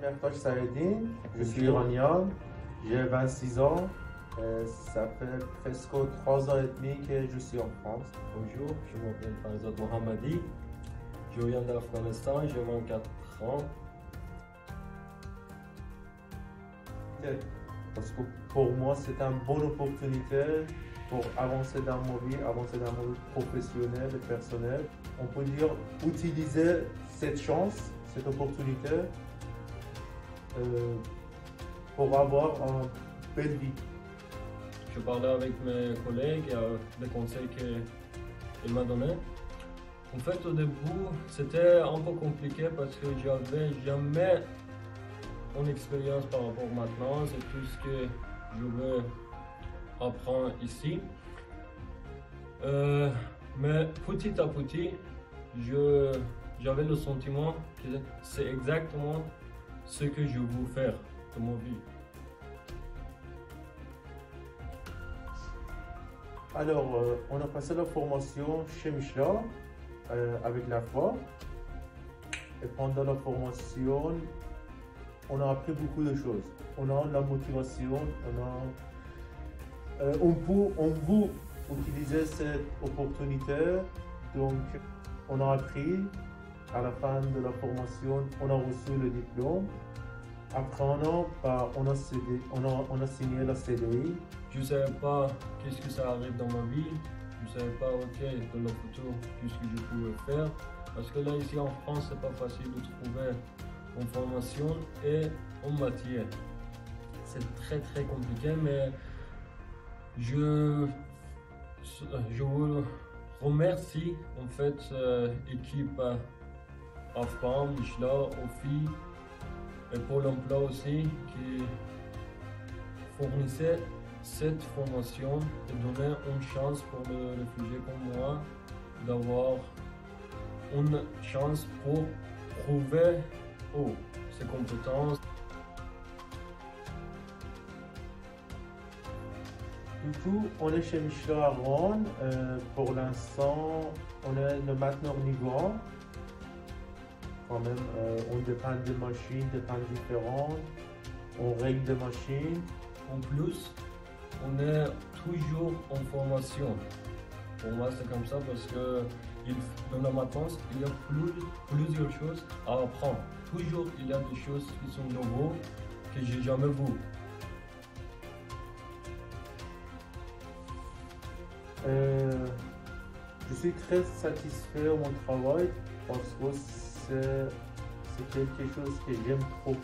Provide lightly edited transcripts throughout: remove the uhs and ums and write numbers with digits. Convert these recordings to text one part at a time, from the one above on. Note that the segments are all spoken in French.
Mertosh Saredine, je suis iranien, j'ai 26 ans, ça fait presque 3 ans et demi que je suis en France. Bonjour, je m'appelle Farzad Mohammadi, je viens d'Afghanistan, j'ai 24 ans. Parce que pour moi, c'est une bonne opportunité pour avancer dans ma vie, avancer dans ma vie professionnelle et personnelle. On peut dire utiliser cette chance, cette opportunité pour avoir une belle vie. Je parlais avec mes collègues et des conseils qu'ils m'ont donnés. En fait, au début, c'était un peu compliqué parce que j'avais jamais une expérience par rapport maintenant. C'est tout ce que je veux apprendre ici. Mais petit à petit, j'avais le sentiment que c'est exactement ce que je veux faire de ma vie. Alors, on a passé la formation chez Michelin avec la foi. Et pendant la formation, on a appris beaucoup de choses. On a la motivation, on peut utiliser cette opportunité. Donc, on a appris. À la fin de la formation, on a reçu le diplôme. Après un an, on a signé la CDI. Je ne savais pas qu'est-ce que ça arrive dans ma vie. Je ne savais pas, dans le futur, qu'est-ce que je pouvais faire. Parce que là, ici en France, c'est pas facile de trouver une formation et une matière. C'est très compliqué, mais je vous remercie en fait l'équipe Afghan, Michelin, OFI et Pôle emploi aussi qui fournissait cette formation et donnait une chance pour le réfugié comme moi d'avoir une chance pour prouver ses compétences. Du coup, on est chez Michelin à Rouen. Pour l'instant, on est le mainteneur niveau 1. Quand même, on dépend des machines, des temps différentes. On règle des machines. En plus, on est toujours en formation. Pour moi, c'est comme ça parce que dans la maintenance, il y a plusieurs choses à apprendre. Toujours, il y a des choses qui sont nouvelles que j'ai jamais vues. Je suis très satisfait de mon travail parce que c'est quelque chose que j'aime trop.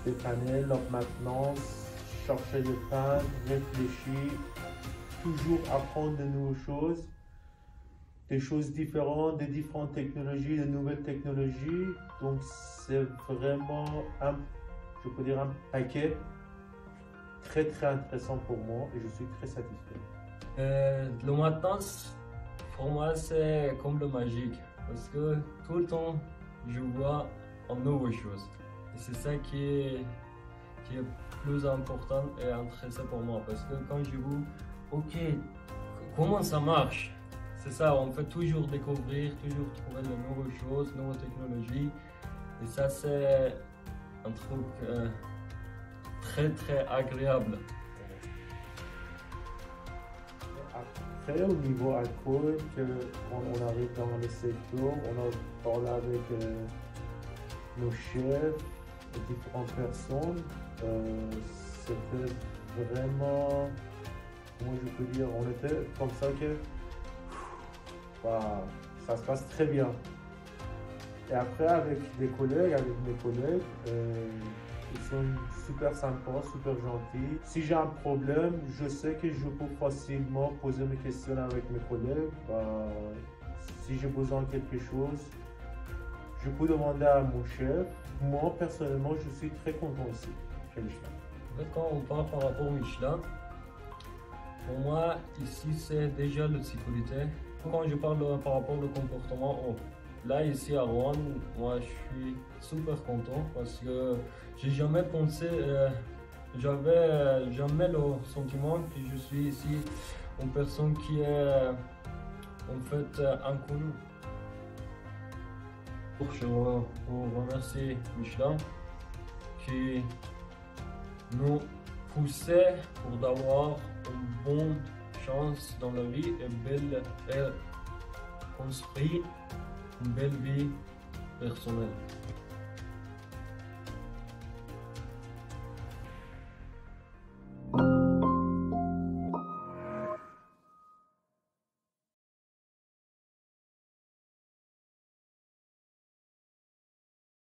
Dépanner, la maintenance, chercher des pannes, réfléchir, toujours apprendre de nouvelles choses, des choses différentes, des différentes technologies, de nouvelles technologies. Donc c'est vraiment je peux dire un paquet très intéressant pour moi et je suis très satisfait. Le maintenance, pour moi, c'est comme le magique parce que tout le temps, je vois une nouvelle chose. Et c'est ça qui est plus important et intéressant pour moi parce que quand je vois, comment ça marche? C'est ça, on fait toujours découvrir, toujours trouver de nouvelles choses, de nouvelles technologies. Et ça, c'est un truc très agréable. Après, au niveau alcool, quand on arrive dans le secteur, on a parlé avec nos chefs, différentes personnes. C'était vraiment, comment je peux dire, on était comme ça que ça se passe très bien. Et après, avec mes collègues, ils sont super sympas, super gentils. Si j'ai un problème, je sais que je peux facilement poser mes questions avec mes collègues. Si j'ai besoin de quelque chose, je peux demander à mon chef. Moi, personnellement, je suis très content ici, chez Michelin. En fait, quand on parle par rapport au Michelin, pour moi, ici, c'est déjà la sécurité. Quand je parle par rapport au comportement, là, ici à Rouen, moi, je suis super content parce que j'ai jamais pensé, j'avais jamais le sentiment que je suis ici une personne qui est en fait inconnue. Je vous remercie Michelin qui nous pousse pour d'avoir une bonne chance dans la vie et construire une belle vie personnelle.